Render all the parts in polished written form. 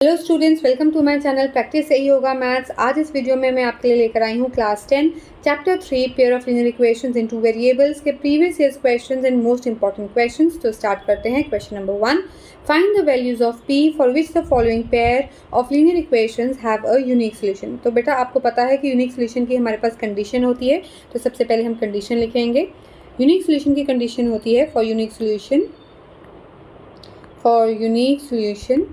Hello students, welcome to my channel practice सही होगा maths. आज इस वीडियो में मैं आपके लिए लेकर आई हूँ class 10 chapter 3 pair of linear equations in two variables के previous years questions and most important questions. तो स्टार्ट करते हैं। Question number 1, find the values of p for which the following pair of linear equations have a unique solution. तो बेटा आपको पता है कि यूनिक सोल्यूशन की हमारे पास कंडीशन होती है। तो सबसे पहले हम कंडीशन लिखेंगे। यूनिक सोल्यूशन की कंडीशन होती है for unique solution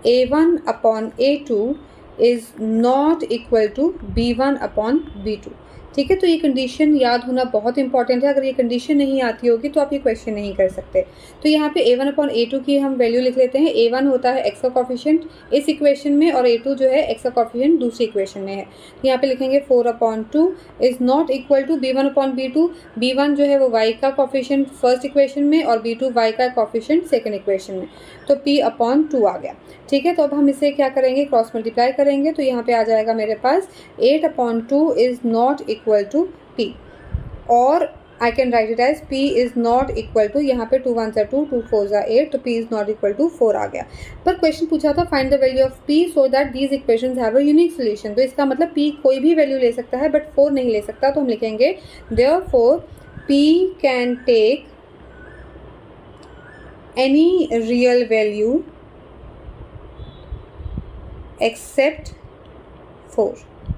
a1 upon a2 is not equal to b1 upon b2। ठीक है, तो ये कंडीशन याद होना बहुत इंपॉर्टेंट है। अगर ये कंडीशन नहीं आती होगी तो आप ये क्वेश्चन नहीं कर सकते। तो यहाँ पे a1 अपॉन a2 की हम वैल्यू लिख लेते हैं। a1 होता है x का कॉफिशिएंट इस इक्वेशन में और a2 जो है x का कॉफिशिएंट दूसरी इक्वेशन में है। तो यहाँ पे लिखेंगे 4/2 is not equal to b1 upon b2। b1 जो है वो y का कॉफिशिएंट फर्स्ट इक्वेशन में और b2 y का कॉफिशिएंट सेकेंड इक्वेशन में। तो p/2 आ गया। ठीक है, तो अब हम इसे क्या करेंगे, क्रॉस मल्टीप्लाई करेंगे। तो यहाँ पे आ जाएगा मेरे पास 8/2 is not equal to p, और I can write it as p is not equal to, यहाँ पे 2 1 2 2 4 8, तो p is not equal to 4 आ गया। पर क्वेश्चन पूछा था find the value of p so that these equations have a unique solution. तो इसका मतलब p कोई भी वैल्यू ले सकता है बट 4 नहीं ले सकता। तो हम लिखेंगे therefore p can take any real value except 4।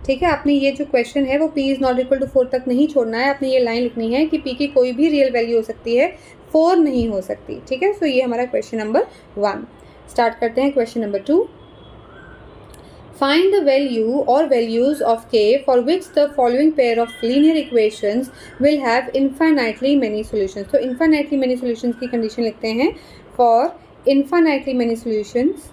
ठीक है, आपने ये जो क्वेश्चन है वो p is not equal to 4 तक नहीं छोड़ना है। आपने ये लाइन लिखनी है कि p की कोई भी रियल वैल्यू हो सकती है, 4 नहीं हो सकती। ठीक है, सो ये हमारा क्वेश्चन नंबर 1। स्टार्ट करते हैं question number 2। Find the value और values of k for which the following pair of linear equations will have infinitely many solutions. तो इनफाइनाइटली मेनी सॉल्यूशंस की कंडीशन लिखते हैं। फॉर इनफाइनाइटली मेनी सॉल्यूशंस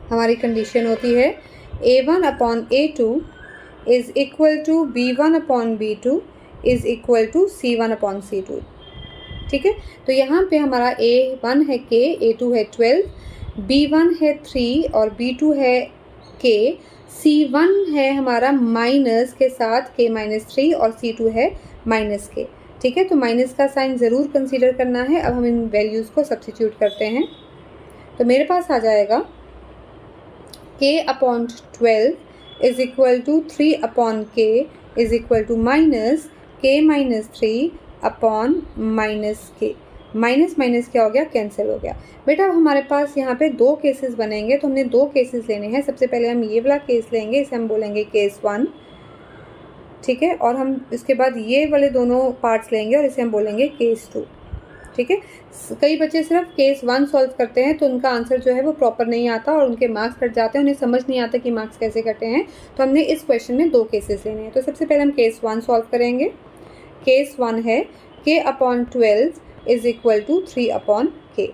हमारी condition होती है a1 upon a2 is equal to b1 upon b2 is equal to c1 upon c2। ठीक है, तो यहाँ पे हमारा a1 है k, a2 है 12, b1 है 3 और b2 है k, c1 है हमारा माइनस के साथ k माइनस 3 और c2 है माइनस k। ठीक है, तो माइनस का साइन ज़रूर कंसीडर करना है। अब हम इन वैल्यूज़ को सब्स्टिट्यूट करते हैं। तो मेरे पास आ जाएगा k upon 12 is equal to 3 upon k is equal to minus k minus 3 upon minus k। Minus minus क्या हो गया, कैंसिल हो गया। बेटा अब हमारे पास यहाँ पे दो केसेस बनेंगे, तो हमने दो केसेस लेने हैं। सबसे पहले हम ये वाला केस लेंगे, इसे हम बोलेंगे केस 1। ठीक है, और हम इसके बाद ये वाले दोनों पार्ट्स लेंगे और इसे हम बोलेंगे केस 2। ठीक है, कई बच्चे सिर्फ केस 1 सॉल्व करते हैं तो उनका आंसर जो है वो प्रॉपर नहीं आता और उनके मार्क्स कट जाते हैं, उन्हें समझ नहीं आता कि मार्क्स कैसे कटे हैं। तो हमने इस क्वेश्चन में दो केसेस लेने हैं। तो सबसे पहले हम केस 1 सॉल्व करेंगे। केस 1 है k upon 12 is equal to 3 upon k।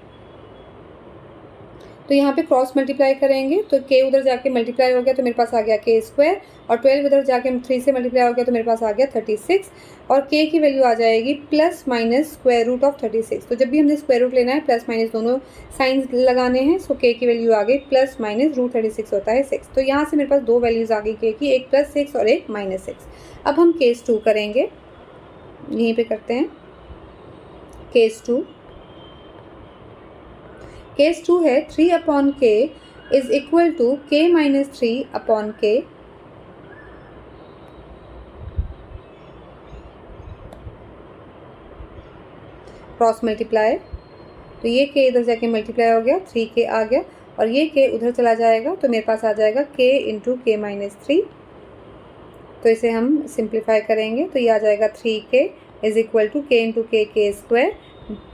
तो यहाँ पे क्रॉस मल्टीप्लाई करेंगे तो k उधर जाके मल्टीप्लाई हो गया तो मेरे पास आ गया k स्क्वायर, और 12 उधर जाके 3 से मल्टीप्लाई हो गया तो मेरे पास आ गया 36, और k की वैल्यू आ जाएगी plus minus square root of 36। तो जब भी हमने स्क्वायर रूट लेना है प्लस माइनस दोनों साइंस लगाने हैं। सो k की वैल्यू आ गई प्लस माइनस रूट 36 होता है 6। तो यहाँ से मेरे पास दो वैल्यूज़ आ गई k की, एक प्लस 6 और एक माइनस 6। अब हम केस 2 करेंगे, यहीं पर करते हैं केस 2। केस 2 है 3 upon k is equal to k minus 3 upon k। Cross multiply, तो ये k इधर जाके मल्टीप्लाई हो गया, 3k आ गया, और ये k उधर चला जाएगा तो मेरे पास आ जाएगा k इंटू k माइनस 3। तो इसे हम सिंप्लीफाई करेंगे तो ये आ जाएगा 3k is equal to k into k square,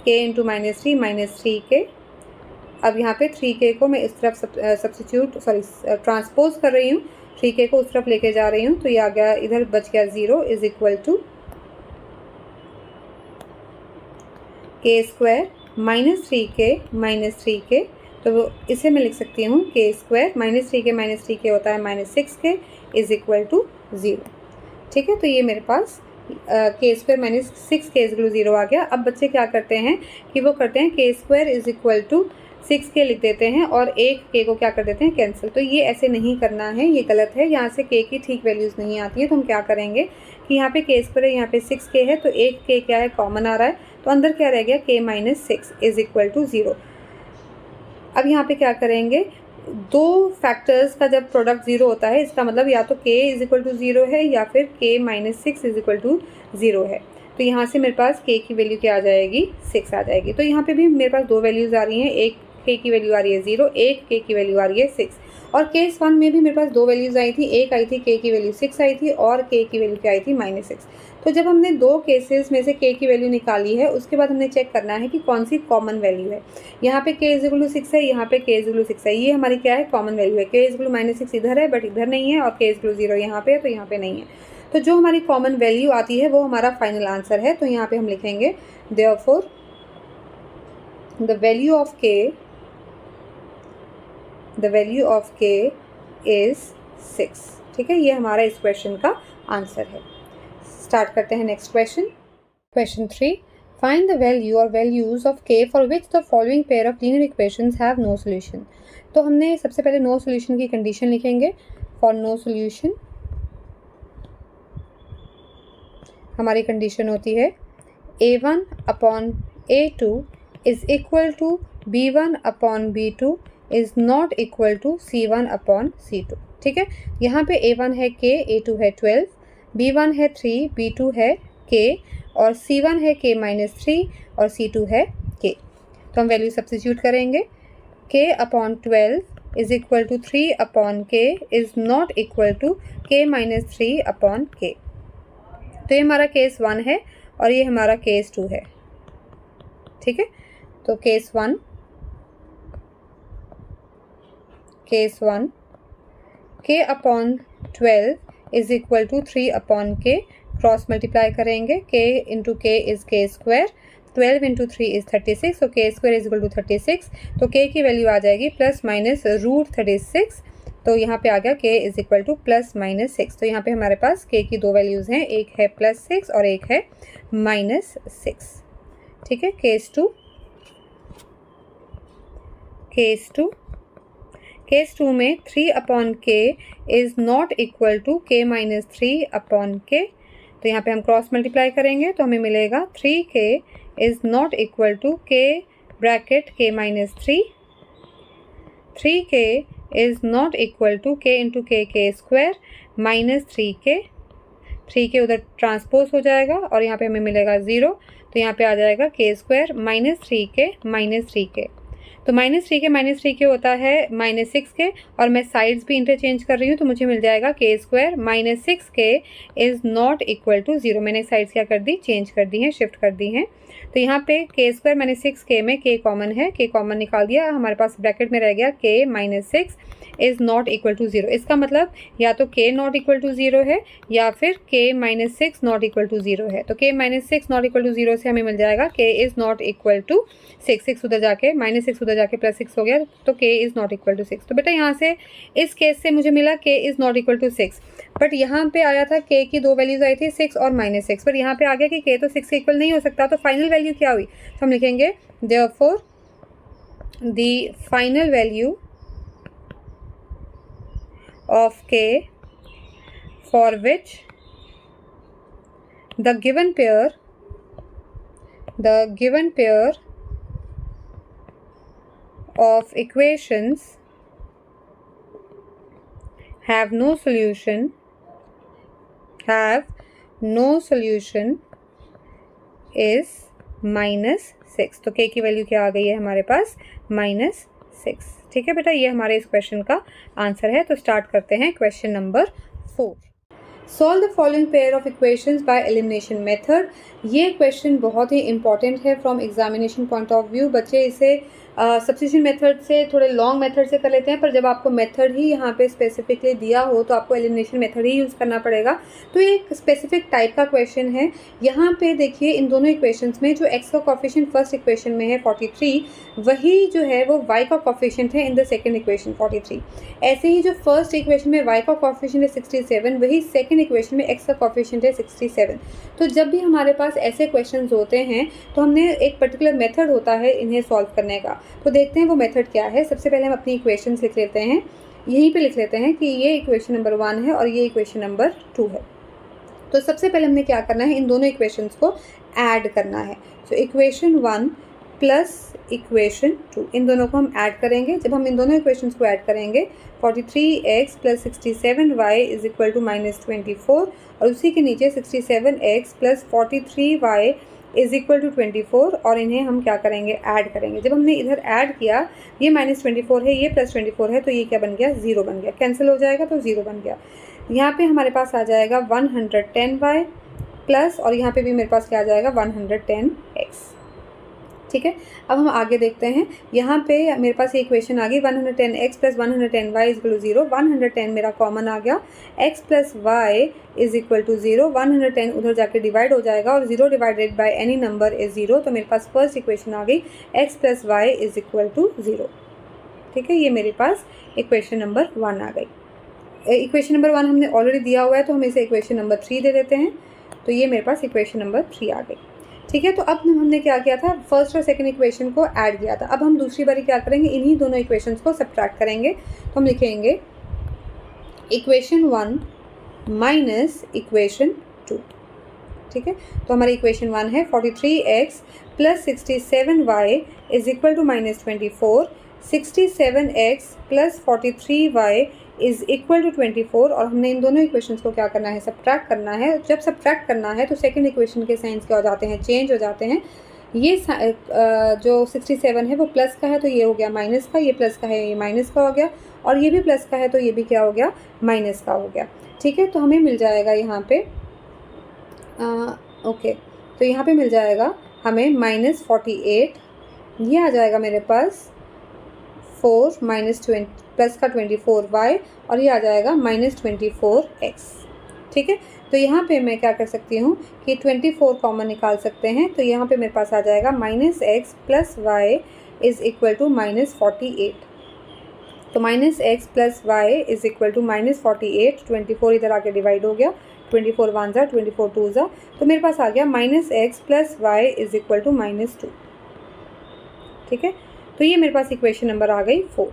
k into minus 3 minus 3k। अब यहाँ पे 3k को मैं इस तरफ ट्रांसपोज कर रही हूँ, 3k को उस तरफ लेके जा रही हूँ। तो ये आ गया, इधर बच गया 0 is equal to k square minus 3k minus 3k। तो इसे मैं लिख सकती हूँ k स्क्वायर माइनस 3k होता है minus 6k is equal to 0। ठीक है, तो ये मेरे पास k square minus 6k is equal to 0 आ गया। अब बच्चे क्या करते हैं कि वो करते हैं k square is equal to 6k लिख देते हैं और एक k को क्या कर देते हैं, कैंसिल। तो ये ऐसे नहीं करना है, ये गलत है। यहाँ से k की ठीक वैल्यूज़ नहीं आती है। तो हम क्या करेंगे कि कि यहाँ पे के स्क्वायर है, यहाँ पे 6k है, तो एक k क्या है कॉमन आ रहा है, तो अंदर क्या रह गया k minus 6 is equal to 0। अब यहाँ पे क्या करेंगे, दो फैक्टर्स का जब प्रोडक्ट 0 होता है इसका मतलब या तो k इज इक्वल टू 0 है या फिर k minus 6 is equal to 0 है। तो यहाँ से मेरे पास k की वैल्यू क्या आ जाएगी, 6 आ जाएगी। तो यहाँ पे भी मेरे पास दो वैल्यूज़ आ रही हैं, एक k की वैल्यू आ रही है 0, एक k की वैल्यू आ रही है 6। और केस 1 में भी मेरे पास दो वैल्यूज़ आई थी, एक आई थी k की वैल्यू 6 आई थी और k की वैल्यू क्या आई थी माइनस 6। तो जब हमने दो केसेस में से k की वैल्यू निकाली है उसके बाद हमने चेक करना है कि कौन सी कॉमन वैल्यू है। यहाँ पे k इज इक्वल टू 6 है, यहाँ पे k इज इक्वल टू 6 है, ये हमारी क्या है कॉमन वैल्यू है। k is equal to minus 6 इधर है बट इधर नहीं है, और k इज इक्वल टू 0 यहाँ पे है तो यहाँ पे नहीं है। तो जो हमारी कॉमन वैल्यू आती है वो हमारा फाइनल आंसर है। तो यहाँ पे हम लिखेंगे therefore the value of k is 6। ठीक है, ये हमारा इस क्वेश्चन का आंसर है। स्टार्ट करते हैं next question. Question 3, find the value और values of k for which the following pair of linear equations have no solution. तो हमने सबसे पहले नो सॉल्यूशन की कंडीशन लिखेंगे। फॉर नो सॉल्यूशन हमारी कंडीशन होती है a1 upon a2 is equal to b1 upon b2 is not equal to c1 upon c2। ठीक है, यहाँ पे a1 है k, a2 है 12, b1 है 3, b2 है k और c1 है k माइनस 3 और c2 है k। तो हम वैल्यू सब्स्टिट्यूट करेंगे। k upon 12 is equal to 3 upon k is not equal to k minus 3 upon k। तो ये हमारा केस 1 है और ये हमारा केस 2 है। ठीक है, तो case 1 k upon 12 is equal to 3 upon k, cross multiply करेंगे, k into k is k square, 12 into 3 is 36, तो k square is equal to 36। तो k की वैल्यू आ जाएगी प्लस माइनस रूट 36। तो यहाँ पे आ गया k is equal two plus minus 6। तो यहाँ पे हमारे पास k की दो वैल्यूज़ हैं, एक है प्लस 6 और एक है माइनस 6। ठीक है, केस 2 में 3 upon k is not equal to k minus 3 upon k। तो यहाँ पे हम क्रॉस मल्टीप्लाई करेंगे तो हमें मिलेगा 3k is not equal to k bracket k minus 3, 3k is not equal to k into k square minus 3k उधर transpose हो जाएगा और यहाँ पे हमें मिलेगा 0। तो यहाँ पे आ जाएगा k square minus 3k minus 3k। तो माइनस 3k होता है माइनस 6k और मैं साइड्स भी इंटरचेंज कर रही हूँ तो मुझे मिल जाएगा k square minus 6k is not equal to 0। मैंने साइड्स क्या कर दी, चेंज कर दी हैं, शिफ्ट कर दी हैं। तो यहाँ पे k स्क्वायर माइनस 6k में k कॉमन है, k कॉमन निकाल दिया, हमारे पास ब्रैकेट में रह गया k minus 6 is not equal to 0। इसका मतलब या तो k नॉट इक्वल टू 0 है या फिर k minus 6 not equal to 0 है। तो k minus 6 not equal to 0 से हमें मिल जाएगा k is not equal to 6 उधर जाके माइनस 6 उधर जाके प्लस 6 हो गया, तो k is not equal to 6। तो बेटा यहाँ से इस केस से मुझे मिला k is not equal to 6, but यहाँ पे आया था k की दो वैल्यूज़ आई थी 6 और माइनस 6, पर यहाँ पे आ गया कि k तो 6 के इक्वल नहीं हो सकता। तो फाइनल वैल्यू क्या हुई, तो हम लिखेंगे therefore the final value of k for which the given pair of equations have no solution is minus 6। तो k की वैल्यू क्या आ गई है हमारे पास, माइनस 6। ठीक है बेटा, ये हमारे इस क्वेश्चन का आंसर है। तो स्टार्ट करते हैं question number 4। Solve the following pair of equations by elimination method. ये क्वेश्चन बहुत ही इंपॉर्टेंट है from examination point of view. बच्चे इसे सब्स्टिट्यूशन मेथड से थोड़े लॉन्ग मेथड से कर लेते हैं, पर जब आपको मेथड ही यहाँ पे स्पेसिफिकली दिया हो तो आपको एलिमिनेशन मेथड ही यूज़ करना पड़ेगा। तो ये एक स्पेसिफिक टाइप का क्वेश्चन है। यहाँ पे देखिए इन दोनों इक्वेशंस में जो x का कॉफिशिएंट फर्स्ट इक्वेशन में है 43, वही जो है वो y का कॉफिशिएंट है इन द सेकेंड इक्वेशन 43। ऐसे ही जो फर्स्ट इक्वेशन में y का कॉफिशिएंट है 67, वही सेकेंड इक्वेशन में x का कॉफिशिएंट है 67। तो जब भी हमारे पास ऐसे क्वेश्चन होते हैं तो हमने एक पर्टिकुलर मेथड होता है इन्हें सॉल्व करने का। तो देखते हैं वो मेथड क्या है। सबसे पहले हम अपनी इक्वेशंस लिख लेते हैं, यहीं पे लिख लेते हैं कि ये इक्वेशन नंबर 1 है और ये इक्वेशन नंबर 2 है। तो सबसे पहले हमने क्या करना है, इन दोनों इक्वेशंस को ऐड करना है। सो इक्वेशन 1 प्लस इक्वेशन 2, इन दोनों को हम ऐड करेंगे। जब हम इन दोनों इक्वेशंस को ऐड करेंगे 43x plus 67y is equal to -24, और उसी के नीचे 67x plus 43y is equal to 24, और इन्हें हम क्या करेंगे, ऐड करेंगे। जब हमने इधर ऐड किया, ये -24 है, ये +24 है, तो ये क्या बन गया, 0 बन गया, कैंसिल हो जाएगा तो 0 बन गया। यहाँ पे हमारे पास आ जाएगा 110y प्लस, और यहाँ पे भी मेरे पास क्या आ जाएगा, 110x। ठीक है, अब हम आगे देखते हैं। यहाँ पे मेरे पास ये इक्वेशन आ गई 110x plus 110y is equal to 0। 110 मेरा कॉमन आ गया, x plus y is equal to 0। 110 उधर जाके डिवाइड हो जाएगा, और 0 divided by any number is 0। तो मेरे पास फर्स्ट इक्वेशन आ गई x plus y is equal to 0। ठीक है, ये मेरे पास इक्वेशन नंबर 1 आ गई। इक्वेशन नंबर 1 हमने ऑलरेडी दिया हुआ है, तो हम इसे इक्वेशन नंबर 3 दे देते हैं। तो ये मेरे पास इक्वेशन नंबर 3 आ गई। ठीक है, तो अब हमने क्या किया था, फर्स्ट और सेकंड इक्वेशन को ऐड किया था। अब हम दूसरी बारी क्या करेंगे, इन्हीं दोनों इक्वेशंस को सब्ट्रैक्ट करेंगे। तो हम लिखेंगे इक्वेशन 1 माइनस इक्वेशन 2। ठीक है, तो हमारी इक्वेशन 1 है 43x plus 67y is equal to -24। 67x plus 43y is equal to 24, और हमने इन दोनों इक्वेशंस को क्या करना है, सब्ट्रैक्ट करना है। जब सब्ट्रैक्ट करना है तो सेकंड इक्वेशन के साइंस क्या हो जाते हैं, चेंज हो जाते हैं। ये जो 67 है वो प्लस का है, तो ये हो गया माइनस का, ये प्लस का है, ये माइनस का हो गया, और ये भी प्लस का है, तो ये भी क्या हो गया, माइनस का हो गया। ठीक है, तो हमें मिल जाएगा यहाँ पे ओके, तो यहाँ पे मिल जाएगा हमें -48, ये आ जाएगा मेरे पास 4 माइनस 20 प्लस का 24y, और ये आ जाएगा -24x। ठीक है, तो यहाँ पे मैं क्या कर सकती हूँ कि 24 कॉमन निकाल सकते हैं। तो यहाँ पे मेरे पास आ जाएगा -x plus y is equal to -48। तो -x plus y is equal to -48। 24 इधर आके डिवाइड हो गया, 24 1 ज़ा, 24 2 ज़ा, तो मेरे पास आ गया -x plus y is equal to -2। ठीक है, तो ये मेरे पास इक्वेशन नंबर आ गई 4।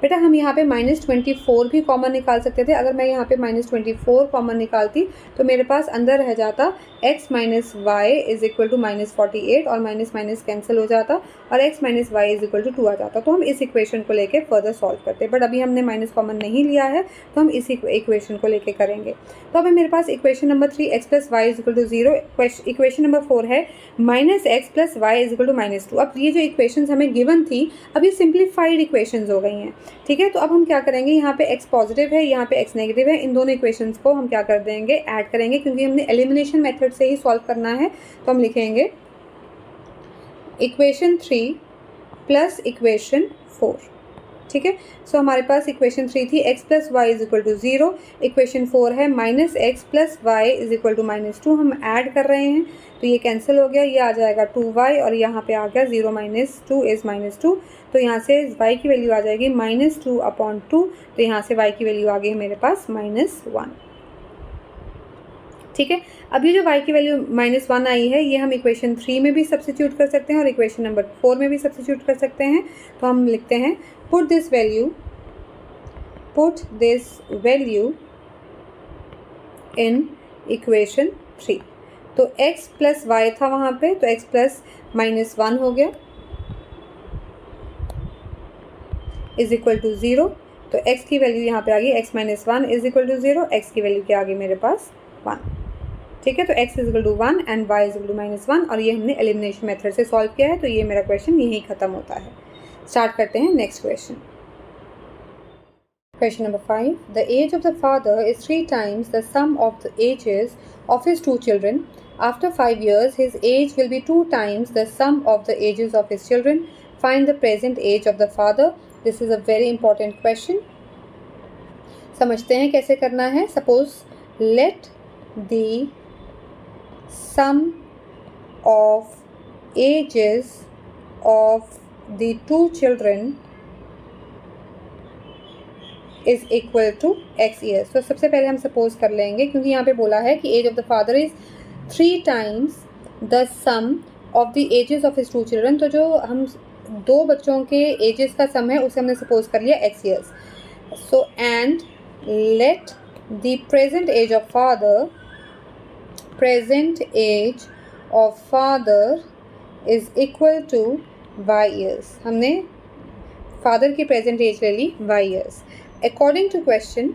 बेटा हम यहाँ पे -24 भी कॉमन निकाल सकते थे। अगर मैं यहाँ पे -24 कॉमन निकालती तो मेरे पास अंदर रह जाता x minus y is equal to -48, और माइनस माइनस कैंसिल हो जाता, और x minus y is equal to 2 आ जाता। तो हम इस इक्वेशन को लेके फर्दर सॉल्व करते, बट अभी हमने माइनस कॉमन नहीं लिया है, तो हम इस इक्वेशन को लेके करेंगे। तो अभी मेरे पास equation number 3 x plus y is equal to 0, equation number 4 है -x plus y is equal to -2। अब ये जो इक्वेशन हमें गिवन थी, अब ये सिंप्लीफाइड इक्वेशन हो गई हैं। ठीक है, तो अब हम क्या करेंगे, यहाँ पे x पॉजिटिव है, यहाँ पे x नेगेटिव है, इन दोनों इक्वेशंस को हम क्या कर देंगे, ऐड करेंगे, क्योंकि हमने एलिमिनेशन मेथड से ही सॉल्व करना है। तो हम लिखेंगे इक्वेशन 3 प्लस इक्वेशन 4। ठीक है, सो हमारे पास इक्वेशन 3 थी x plus y is equal to 0, equation 4 है -x plus y is equal to -2। हम ऐड कर रहे हैं, तो ये कैंसिल हो गया, ये आ जाएगा 2y, और यहाँ पे आ गया 0 - 2 इज़ -2। तो यहाँ से y की वैल्यू आ जाएगी -2/2, तो यहाँ से y की वैल्यू आ गई मेरे पास -1। ठीक है, अब ये जो y की वैल्यू -1 आई है, ये हम इक्वेशन 3 में भी सब्स्टिट्यूट कर सकते हैं और इक्वेशन नंबर 4 में भी सब्स्टिट्यूट कर सकते हैं। तो हम लिखते हैं put this value in equation 3। तो x प्लस वाई था वहाँ पे, तो x प्लस -1 हो गया इज इक्वल टू 0। तो x की वैल्यू यहाँ पे आ गई x minus 1 is equal to 0, x की वैल्यू क्या आ गई मेरे पास 1। ठीक है, तो x is equal to 1 and y is equal to -1, और ये हमने एलिमिनेशन मेथड से सॉल्व किया है। तो ये मेरा क्वेश्चन यहीं ख़त्म होता है। स्टार्ट करते हैं next question. Question number 5. The age of the father is 3 times the sum of the ages of his 2 children. After 5 years, his age will be 2 times the sum of the ages of his children. Find the present age of the father. This is a very important question. समझते हैं कैसे करना है। Suppose let the sum of ages of the 2 children is equal to x years। तो सबसे पहले हम suppose कर लेंगे, क्योंकि यहाँ पे बोला है कि age of the father is 3 times the sum of the ages of his 2 children. तो जो हम 2 बच्चों के एजेस का सम है उसे हमने सपोज कर लिया x years। So and let the present age of father present age of father is equal to y years. हमने फादर की प्रेजेंट एज ले ली y years. According to question,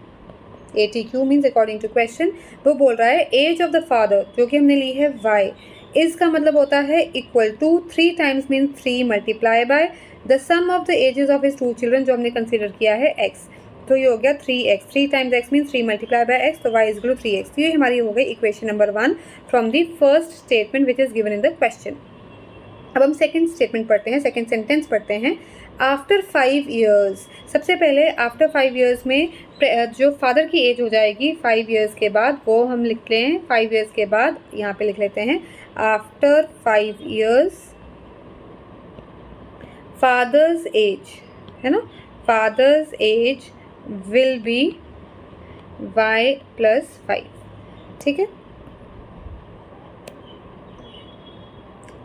ATQ means according to question, वो बोल रहा है as of the father जो कि हमने ली है y, इसका मतलब होता है equal to 3 times means 3 multiply by the sum of the ages of his 2 children जो हमने कंसिडर किया है x, तो ये हो गया 3x। 3 times x means 3 multiply by x, तो y is equal to 3x। ये हमारी हो गई equation number 1 from the first statement which is given in the question. अब हम सेकेंड स्टेटमेंट पढ़ते हैं, सेकेंड सेंटेंस पढ़ते हैं। आफ्टर 5 ईयर्स, सबसे पहले आफ्टर 5 ईयर्स में जो फादर की एज हो जाएगी 5 ईयर्स के बाद, वो हम लिखते हैं 5 ईयर्स के बाद, यहाँ पे लिख लेते हैं आफ्टर 5 ईयर्स फादर्स एज, है ना, fathers age will B y plus 5, ठीक है।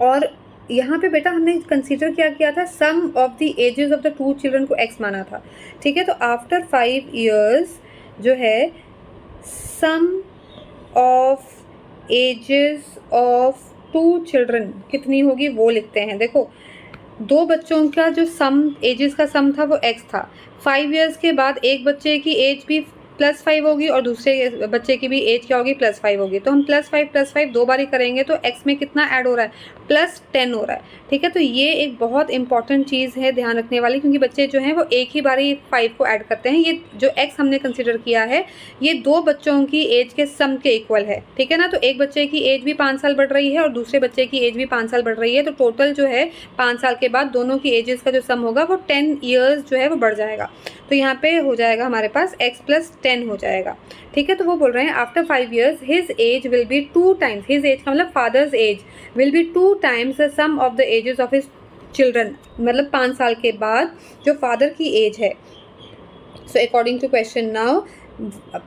और यहाँ पे बेटा हमने कंसीडर क्या किया था, sum of the ages of the 2 children को x माना था, ठीक है। तो आफ्टर 5 ईयर्स जो है सम ऑफ एजेस ऑफ 2 चिल्ड्रन कितनी होगी वो लिखते हैं। देखो 2 बच्चों का जो सम एजेस का सम था वो x था। 5 ईयर्स के बाद एक बच्चे की एज भी +5 होगी और दूसरे बच्चे की भी एज क्या होगी, +5 होगी। तो हम +5 दो बार ही करेंगे तो x में कितना ऐड हो रहा है, +10 हो रहा है, ठीक है। तो ये एक बहुत इंपॉर्टेंट चीज़ है ध्यान रखने वाली, क्योंकि बच्चे जो हैं वो एक ही बारी 5 को ऐड करते हैं। ये जो x हमने कंसिडर किया है ये 2 बच्चों की एज के सम के इक्वल है, ठीक है ना। तो एक बच्चे की एज भी 5 साल बढ़ रही है और दूसरे बच्चे की एज भी 5 साल बढ़ रही है, तो टोटल जो है 5 साल के बाद दोनों की एजेस का जो सम होगा वो 10 ईयर्स जो है वो बढ़ जाएगा। तो यहाँ पे हो जाएगा हमारे पास x + 10 हो जाएगा, ठीक है। तो वो बोल रहे हैं after 5 years his age will be 2 times, his age का मतलब father's age will be 2 times the sum of the ages of his children, मतलब 5 साल के बाद जो फादर की एज है। So according to question now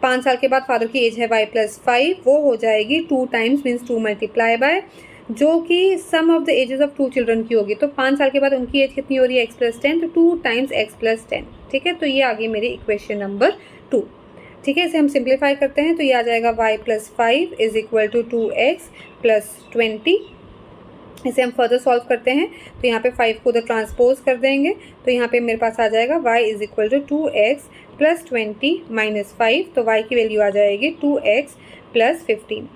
5 साल के बाद फादर की एज है y + 5, वो हो जाएगी 2 टाइम्स मीन्स 2 मल्टीप्लाई बाय जो कि sum of the ages of 2 children की होगी। तो 5 साल के बाद उनकी एज कितनी हो रही है, x + 10, तो 2 टाइम्स x + 10, ठीक है। तो ये आ गई मेरी इक्वेशन नंबर 2, ठीक है। इसे हम सिंप्लीफाई करते हैं तो ये आ जाएगा y + 5 is equal to 2x + 20। इसे हम फर्दर सॉल्व करते हैं तो यहाँ पे 5 को उधर ट्रांसपोज कर देंगे, तो यहाँ पे मेरे पास आ जाएगा y is equal to 2x + 20 - 5, तो y की वैल्यू आ जाएगी 2x + 15,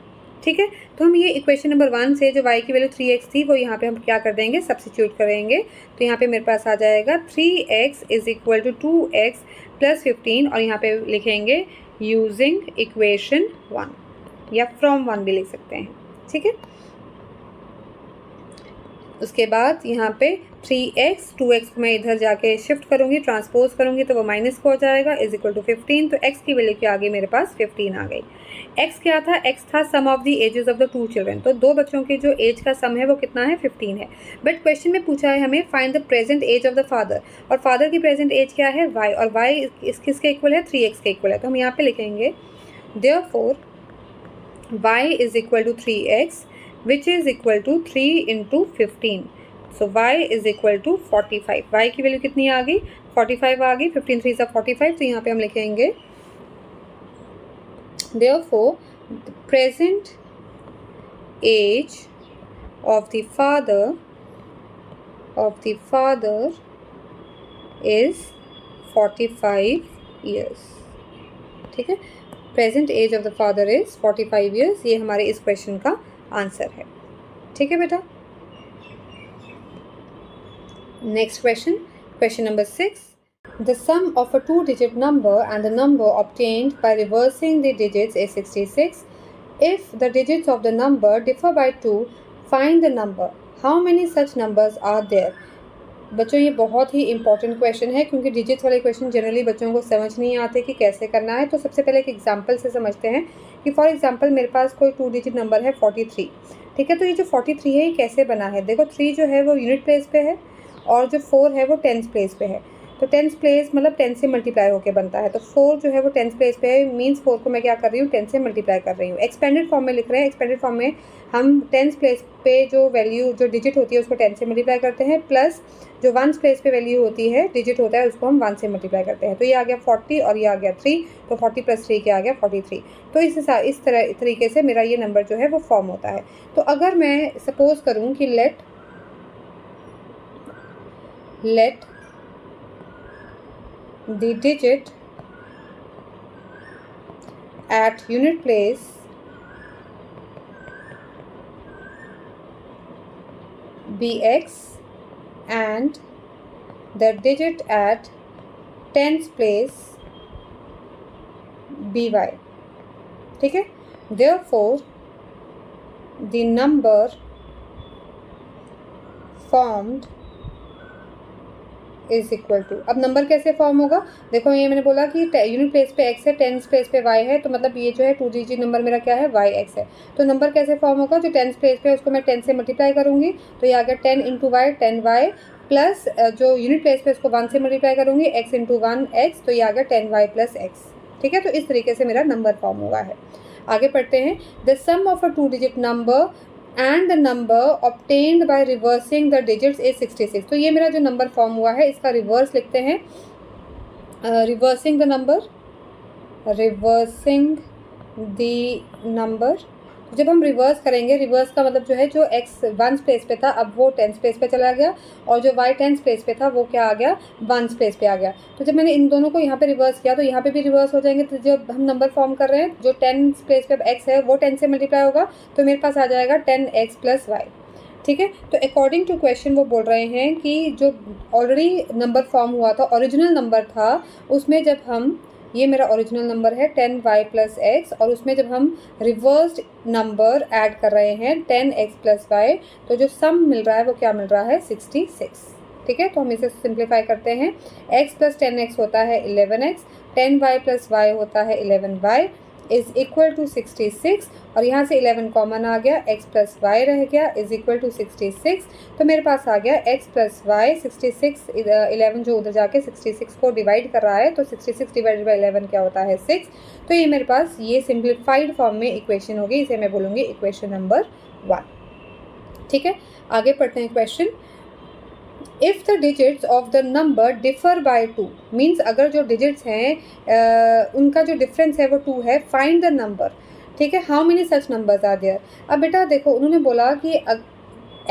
ठीक है। तो हम ये इक्वेशन नंबर 1 से जो y की वैल्यू 3x थी वो यहाँ पे हम क्या कर देंगे, सब्स्टिट्यूट करेंगे। तो यहाँ पे मेरे पास आ जाएगा 3x is equal to 2x + 15 और यहाँ पे लिखेंगे यूजिंग इक्वेशन 1 या फ्रॉम 1 भी लिख सकते हैं, ठीक है। उसके बाद यहाँ पे 3x 2x को मैं इधर जाके शिफ्ट करूँगी, ट्रांसपोज करूँगी तो वो माइनस को हो जाएगा इज इक्वल टू 15, तो x की वैल्यू क्या आ गई मेरे पास 15 आ गई। x क्या था, x था sum of the ages of the 2 children, तो 2 बच्चों के जो एज का सम है वो कितना है 15 है। बट क्वेश्चन में पूछा है हमें find the present age of the father, और फादर की प्रेजेंट एज क्या है y, और y किसके इक्वल है 3x के इक्वल है। तो हम यहाँ पे लिखेंगे therefore y is equal to 3x which is equal to 3 into 15, so y is equal to 45। y की वैल्यू कितनी आ गई 45 आ गई, 15 3 = 45, तो यहाँ पे हम लिखेंगे therefore the present age of the father is 45 years, ठीक है। Present age of the father is 45 years, ये हमारे इस क्वेश्चन का आंसर है, ठीक है बेटा। Next question, question number 6, the sum of a 2-digit number and the number obtained by reversing the digits is 66. If the digits of the number differ by 2, find the number. How many such numbers are there? बच्चों ये बहुत ही important question है, क्योंकि digits वाले question generally बच्चों को समझ नहीं आते कि कैसे करना है। तो सबसे पहले एक एग्जांपल से समझते हैं कि फॉर एग्जांपल मेरे पास कोई 2-digit नंबर है 43, ठीक है। तो ये जो 43 है ये कैसे बना है, देखो 3 जो है वो यूनिट प्लेस पे है और जो 4 है वो टेंथ प्लेस पे है। तो टेंस प्लेस मतलब 10 से मल्टीप्लाई होकर बनता है। तो 4 जो है वो 10 प्लेस पे है, मीन्स 4 को मैं क्या कर रही हूँ 10 से मल्टीप्लाई कर रही हूँ। एक्सपेंडेड फॉर्म में लिख रहे हैं, एक्सपेंडेड फॉर्म में हम 10 प्लेस पे जो वैल्यू जो डिजिट होती है उसको 10 से मल्टीप्लाई करते हैं, प्लस जो 1 प्लेस पे वैल्यू होती है डिजिट होता है उसको हम 1 से मल्टीप्लाई करते हैं। तो ये आ गया 40 और ये आ गया 3, तो 40 + 3 क्या आ गया 43। तो इस तरीके से मेरा ये नंबर जो है वो फॉर्म होता है। तो अगर मैं सपोज करूँ कि late the digit at unit place be x and the digit at tens place be y, ठीक है। Therefore the number formed is equal to, अब नंबर कैसे फॉर्म होगा, देखो ये मैंने बोला कि यूनिट प्लेस पे x है, टेंस प्लेस पे y है, तो मतलब ये जो है 2 डिजिट नंबर मेरा क्या है yx है। तो नंबर कैसे फॉर्म होगा, जो टेंस प्लेस पे है उसको मैं 10 से मल्टीप्लाई करूँगी, तो ये आ गया 10 × y 10y, प्लस जो यूनिट प्लेस पे उसको 1 से मल्टीप्लाई करूँगी x × 1x, तो ये आ गया 10y + x, ठीक है। तो इस तरीके से मेरा नंबर फॉर्म हुआ है। आगे पढ़ते हैं। The sum of a 2 digit number and the number obtained by reversing the digits is 66। तो ये मेरा जो नंबर फॉर्म हुआ है इसका रिवर्स लिखते हैं, रिवर्सिंग द नंबर। जब हम रिवर्स करेंगे, रिवर्स का मतलब जो है जो x 1 प्लेस पे था अब वो 10 प्लेस पे चला गया, और जो y 10 प्लेस पे था वो क्या आ गया 1 प्लेस पे आ गया। तो जब मैंने इन दोनों को यहाँ पे रिवर्स किया तो यहाँ पे भी रिवर्स हो जाएंगे। तो जब हम नंबर फॉर्म कर रहे हैं जो 10 प्लेस पे x है वो 10 से मल्टीप्लाई होगा, तो मेरे पास आ जाएगा 10x + y, ठीक है। तो अकॉर्डिंग टू क्वेश्चन वो बोल रहे हैं कि जो ऑलरेडी नंबर फॉर्म हुआ था, ओरिजिनल नंबर था, उसमें जब हम, ये मेरा ओरिजिनल नंबर है 10y + x, और उसमें जब हम रिवर्स्ड नंबर ऐड कर रहे हैं 10x + y, तो जो सम मिल रहा है वो क्या मिल रहा है 66, ठीक है। तो हम इसे सिंप्लीफाई करते हैं। x + 10x होता है 11x, 10y + y होता है 11y इज इक्वल टू 66, और यहाँ से 11 कॉमन आ गया, x + y रह गया इज इक्वल टू 66। तो मेरे पास आ गया x + y 66, 11 जो उधर जाके 66 को डिवाइड कर रहा है, तो 66 / 11 क्या होता है 6। तो ये मेरे पास ये सिंप्लीफाइड फॉर्म में इक्वेशन होगी, इसे मैं बोलूँगी इक्वेशन नंबर 1, ठीक है। आगे पढ़ते हैं question. If the digits of the number differ by 2, means अगर जो डिजिट्स हैं उनका जो डिफरेंस है वो 2 है, फाइंड द नंबर, ठीक है। How many such numbers are there. अब बेटा देखो उन्होंने बोला कि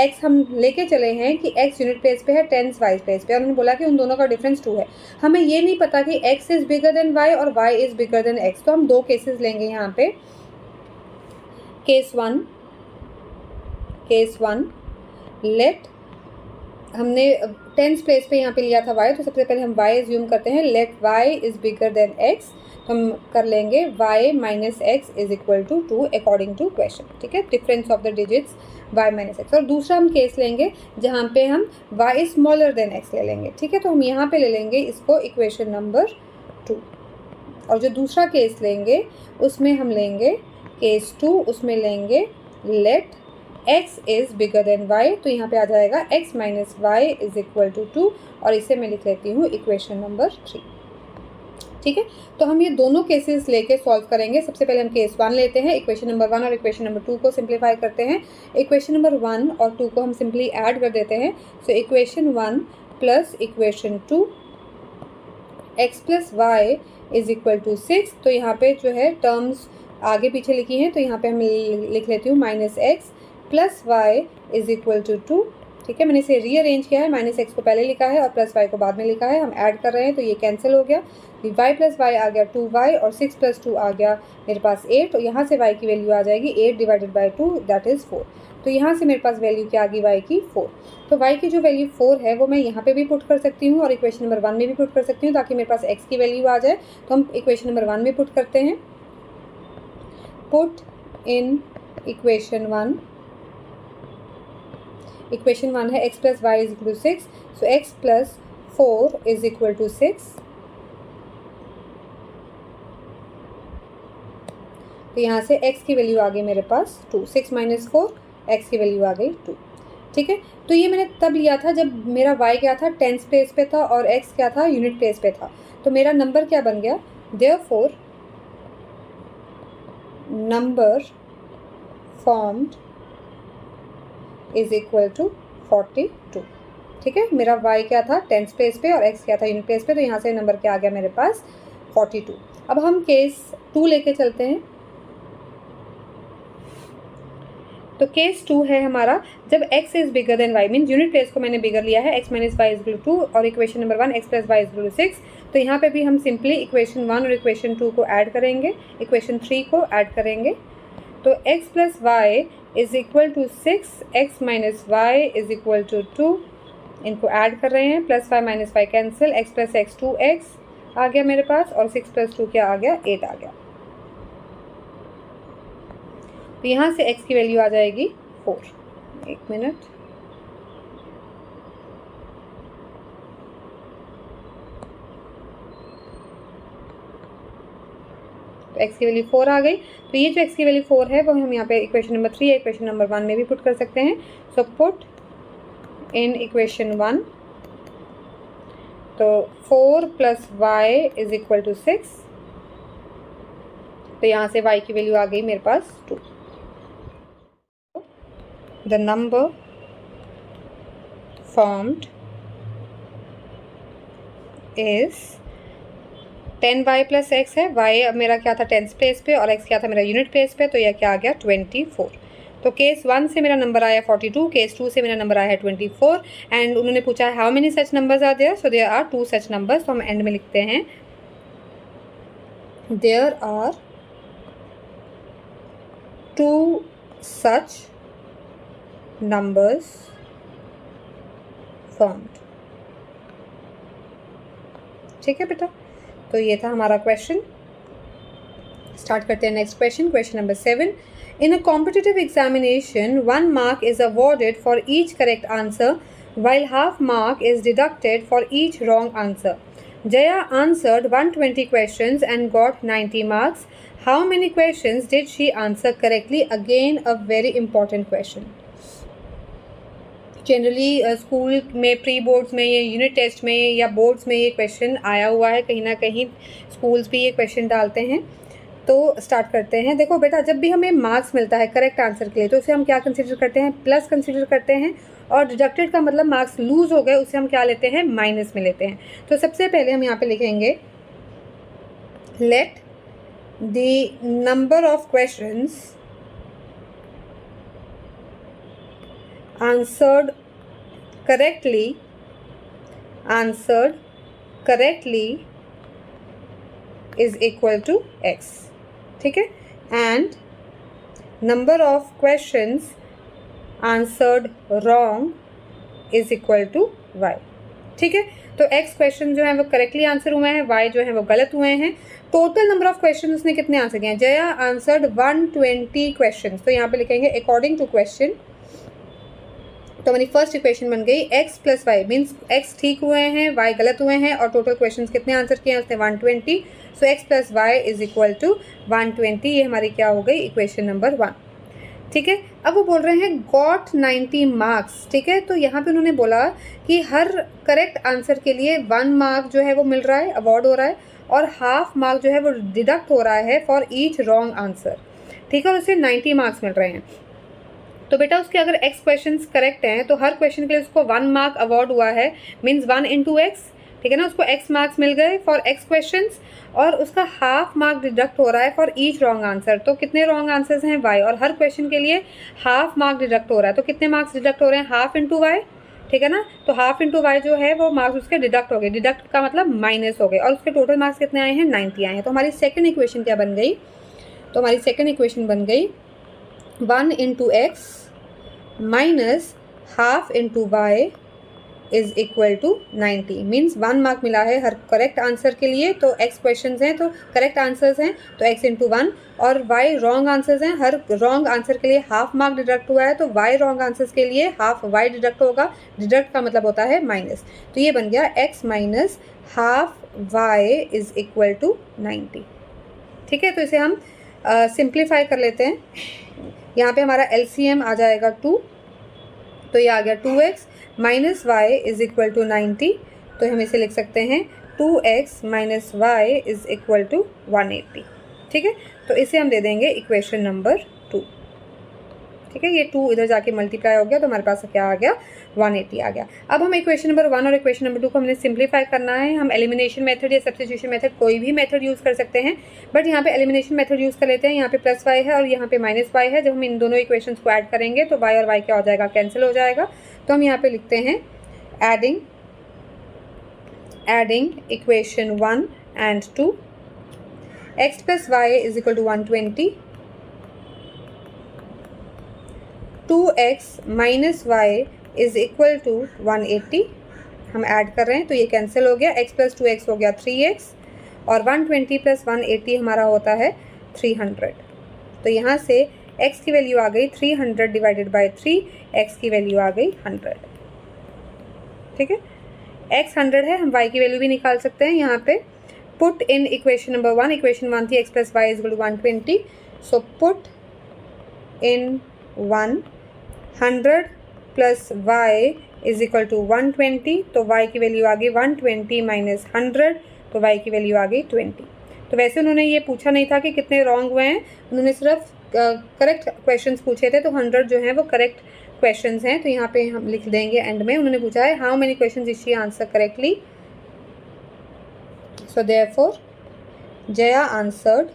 x हम लेके चले हैं कि x यूनिट प्लेस पे है, टेंस y प्लेस पे, और उन्होंने बोला कि उन दोनों का डिफरेंस 2 है। हमें ये नहीं पता कि x is bigger than y और y is bigger than x, तो हम 2 केसेस लेंगे यहाँ पे। केस वन लेट, हमने टेंस प्लेस पे यहाँ पे लिया था y, तो सबसे पहले हम y एज्यूम करते हैं। Let y is bigger than x, तो हम कर लेंगे y - x is equal to 2 according to question, ठीक है। Difference of the digits y - x। और दूसरा हम केस लेंगे जहाँ पे हम y स्मॉलर देन x ले लेंगे, ठीक है। तो हम यहाँ पे ले लेंगे इसको इक्वेशन नंबर 2, और जो दूसरा केस लेंगे उसमें हम लेंगे केस 2, उसमें लेंगे let x is bigger than y, तो यहाँ पे आ जाएगा x - y is equal to 2, और इसे मैं लिख लेती हूँ इक्वेशन नंबर 3, ठीक है। तो हम ये दोनों केसेस लेके सॉल्व करेंगे। सबसे पहले हम केस 1 लेते हैं, इक्वेशन नंबर 1 और इक्वेशन नंबर 2 को सिंप्लीफाई करते हैं। इक्वेशन नंबर 1 और 2 को हम सिंपली ऐड कर देते हैं। So equation 1 + equation 2, x + y is equal to 6। तो यहाँ पे जो है टर्म्स आगे पीछे लिखी हैं, तो यहाँ पे हम लिख लेती हूँ -x + y is equal to 2, ठीक है। मैंने इसे रीअरेंज किया है, -x को पहले लिखा है और +y को बाद में लिखा है। हम ऐड कर रहे हैं तो ये कैंसिल हो गया, y + y आ गया 2y, और 6 + 2 आ गया मेरे पास 8, और यहाँ से y की वैल्यू आ जाएगी 8 / 2 दैट इज़ 4। तो यहाँ से मेरे पास वैल्यू क्या आ गई y की 4। तो y की जो वैल्यू 4 है वो मैं यहाँ पे भी पुट कर सकती हूँ और इक्वेशन नंबर 1 में भी पुट कर सकती हूँ, ताकि मेरे पास x की वैल्यू आ जाए। तो हम इक्वेशन नंबर 1 में पुट करते हैं। पुट इन इक्वेशन 1, इक्वेशन 1 है x + y is equal to 6, so x + 4 is equal to 6। तो यहाँ से x की वैल्यू आ गई मेरे पास 2, 6 - 4 x की वैल्यू आ गई 2, ठीक है, तो ये मैंने तब लिया था जब मेरा y क्या था, टेंस प्लेस पे था और x क्या था, यूनिट प्लेस पे था। तो मेरा नंबर क्या बन गया, therefore number formed is equal to 42। ठीक है, मेरा y क्या था टेंस प्लेस पे और x क्या था यूनिट प्लेस पे, तो यहाँ से नंबर क्या आ गया मेरे पास 42। अब हम केस 2 लेके चलते हैं। तो केस 2 है हमारा, जब x is bigger than y, mean unit place को मैंने बिगर लिया है, x minus y is equal to 2 और equation number 1 x plus y is equal to 6। तो यहाँ पे भी हम सिंपली इक्वेशन 1 और इक्वेशन 2 को ऐड करेंगे, इक्वेशन 3 को ऐड करेंगे। तो x plus y is equal to 6, x minus y is equal to 2, इनको ऐड कर रहे हैं, plus y minus y cancel, x plus x 2x आ गया मेरे पास और 6 प्लस 2 क्या आ गया, 8 आ गया। तो यहाँ से x की वैल्यू आ जाएगी 4। एक मिनट, तो x की वैल्यू 4 आ गई। तो ये जो x की वैल्यू 4 है वो हम यहाँ पे इक्वेशन नंबर 3 या इक्वेशन नंबर 1 में भी पुट कर सकते हैं। सो पुट इन इक्वेशन 1, तो 4 plus y is equal to 6। तो यहाँ से y की वैल्यू आ गई मेरे पास 2। The number formed is 10y plus x है, y अब मेरा क्या था टेंस प्लेस पे और x क्या था मेरा यूनिट प्लेस पे, तो यह क्या आ गया 24। तो केस 1 से मेरा नंबर आया 42, केस 2 से मेरा नंबर आया है 24। एंड उन्होंने पूछा है how many such numbers are there, so there are 2 such numbers. तो हम एंड में लिखते हैं there are 2 such numbers formed। ठीक है बेटा, तो ये था हमारा क्वेश्चन। स्टार्ट करते हैं next question. Question number 7, in a competitive examination 1 mark is awarded for each correct answer while half mark is deducted for each wrong answer. Jaya answered 120 questions and got 90 marks. How many questions did she answer correctly? Again a very important question. Generally school में pre boards में या unit test में या boards में ये question आया हुआ है, कहीं ना कहीं स्कूल्स भी ये क्वेश्चन डालते हैं। तो स्टार्ट करते हैं। देखो बेटा, जब भी हमें मार्क्स मिलता है करेक्ट आंसर के लिए तो उसे हम क्या कंसिडर करते हैं, प्लस कंसिडर करते हैं, और डिडक्टेड का मतलब मार्क्स लूज हो गए उसे हम क्या लेते हैं, माइनस में लेते हैं। तो सबसे पहले हम यहाँ पे लिखेंगे let the number of questions answered correctly is equal to x। ठीक है, and number of questions answered wrong is equal to y। ठीक है, तो x क्वेश्चन जो है वो करेक्टली आंसर हुए हैं, y जो है वो गलत हुए हैं। टोटल नंबर ऑफ क्वेश्चन उसने कितने आंसर किए हैं, जया आंसर्ड 120 क्वेश्चन। तो यहाँ पे लिखेंगे अकॉर्डिंग टू क्वेश्चन। तो हमारी फर्स्ट इक्वेशन बन गई x plus y, means x ठीक हुए हैं, y गलत हुए हैं, और टोटल क्वेश्चंस कितने आंसर किए हैं उसने 120। So x plus y is equal to 120। ये हमारी क्या हो गई, इक्वेशन नंबर 1। ठीक है, अब वो बोल रहे हैं गॉट 90 मार्क्स। ठीक है, तो यहाँ पे उन्होंने बोला कि हर करेक्ट आंसर के लिए 1 मार्क जो है वो मिल रहा है, अवार्ड हो रहा है, और हाफ मार्क जो है वो डिडक्ट हो रहा है फॉर ईच रॉन्ग आंसर। ठीक है, और उसे 90 मार्क्स मिल रहे हैं। तो बेटा उसके अगर x क्वेश्चंस करेक्ट हैं तो हर क्वेश्चन के लिए उसको 1 मार्क अवार्ड हुआ है, मीन्स 1 into x। ठीक है ना, उसको x मार्क्स मिल गए फॉर x क्वेश्चंस, और उसका हाफ मार्क डिडक्ट हो रहा है फॉर ईच रॉन्ग आंसर। तो कितने रॉन्ग आंसर्स हैं, y, और हर क्वेश्चन के लिए हाफ मार्क डिडक्ट हो रहा है। तो कितने मार्क्स डिडक्ट हो रहे हैं, हाफ इंटू y। ठीक है ना, तो हाफ इंटू y जो है वो मार्क्स उसके डिडक्ट हो गए, डिडक्ट का मतलब माइनस हो गए, और उसके टोटल मार्क्स कितने आए हैं, 90 आए हैं। तो हमारी सेकेंड इक्वेशन क्या बन गई, तो हमारी सेकेंड इक्वेशन बन गई 1 into x minus half into y is equal to 90। Means 1 mark मिला है हर करेक्ट आंसर के लिए। तो x क्वेश्चंस हैं तो करेक्ट आंसर्स हैं तो x इंटू 1, और y रॉन्ग आंसर्स हैं, हर रॉन्ग आंसर के लिए हाफ मार्क डिडक्ट हुआ है, तो y रॉन्ग आंसर्स के लिए हाफ y डिडक्ट होगा। डिडक्ट का मतलब होता है माइनस। तो ये बन गया x minus half y is equal to 90। ठीक है, तो इसे हम सिंप्लीफाई कर लेते हैं। यहाँ पे हमारा LCM आ जाएगा 2, तो तो ये आ गया 2x minus y is equal to 90। तो हम इसे लिख सकते हैं 2x minus y is equal to 180। ठीक है, तो इसे हम दे देंगे इक्वेशन नंबर 2। ठीक है, ये 2 इधर जाके मल्टीप्लाई हो गया तो हमारे पास क्या आ गया, 180 आ गया। अब हम इक्वेशन नंबर 1 और इक्वेशन नंबर 2 को हमने सिंप्लीफाई करना है। हम एलिमिनेशन मेथड या सब्स्टिट्यूशन मेथड कोई भी मेथड यूज़ कर सकते हैं, बट यहाँ पे एलिमिनेशन मेथड यूज़ कर लेते हैं। यहाँ पे प्लस वाई है और यहाँ पे माइनस वाई है। जब हम इन दोनों इक्वेशंस को ऐड करेंगे तो वाई और वाई क्या हो जाएगा, कैंसिल हो जाएगा। तो हम यहाँ पे लिखते हैं adding equation 1 and 2, x plus y is equal to 120, 2x minus y is equal to 180। हम ऐड कर रहे हैं तो ये कैंसिल हो गया, x प्लस 2x हो गया 3x और 120 प्लस 180 हमारा होता है 300। तो यहाँ से x की वैल्यू आ गई 300 डिवाइडेड बाई 3, x की वैल्यू आ गई 100। ठीक है, x 100 है, हम y की वैल्यू भी निकाल सकते हैं। यहाँ पे put in equation number 1, equation 1 थी x plus y is equal to 120, so put in 100 plus y is equal to 120। तो y की वैल्यू आ गई 120 माइनस 100, तो y की वैल्यू आ गई 20। तो वैसे उन्होंने ये पूछा नहीं था कि कितने रॉन्ग हुए हैं, उन्होंने सिर्फ करेक्ट क्वेश्चंस पूछे थे। तो 100 जो है वो करेक्ट क्वेश्चंस हैं, तो यहाँ पे हम लिख देंगे एंड में। उन्होंने पूछा है how many questions did she answer correctly, so therefore Jaya answered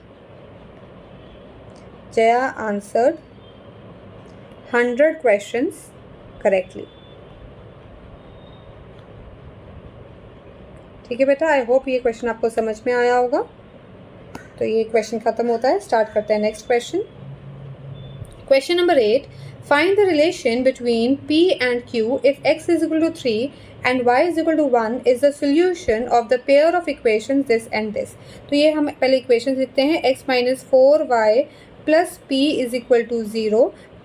100 questions correctly. ठीक है बेटा, आई होप ये क्वेश्चन आपको समझ में आया होगा। तो ये क्वेश्चन खत्म होता है, स्टार्ट करते हैं next question. Question number 8, find the relation between p and q if x is equal to 3 and y is equal to 1 is the solution of the pair of equations this and this। तो ये हम पहले equation लिखते हैं, x minus 4y plus p is equal to 0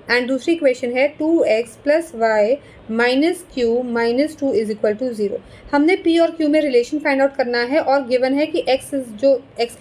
and दूसरी equation है 2x plus y minus q minus 2 is equal to 0। हमने p और q में रिलेशन फाइंड आउट करना है और गिवन है कि x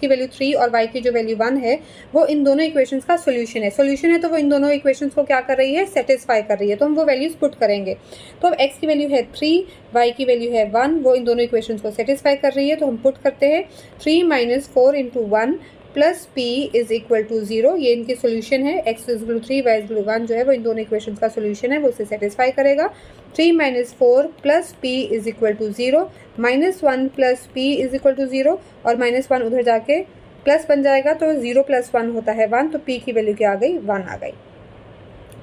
की वैल्यू 3 और y की जो वैल्यू 1 है वो इन दोनों इक्वेशंस का सोल्यूशन है। तो वो इन दोनों इक्वेशंस को क्या कर रही है, सेटिस्फाई कर रही है। तो हम वो वैल्यूज पुट करेंगे। तो अब x की वैल्यू है 3, y की वैल्यू है 1, वो इन दोनों इक्वेशंस को सेटिस्फाई कर रही है। तो हम पुट करते हैं 3 minus 4 into 1 plus p is equal to 0, ये इनकी सोल्यूशन है। x is equal to 3, y is equal to 1 जो है वो इन दोनों इक्वेशंस का सोल्यूशन है, वो उसे सेटिस्फाई करेगा। 3 minus 4 plus p is equal to 0, minus 1 plus p is equal to 0 और माइनस 1 उधर जाके प्लस बन जाएगा, तो 0 प्लस 1 होता है 1, तो p की वैल्यू क्या आ गई, 1 आ गई।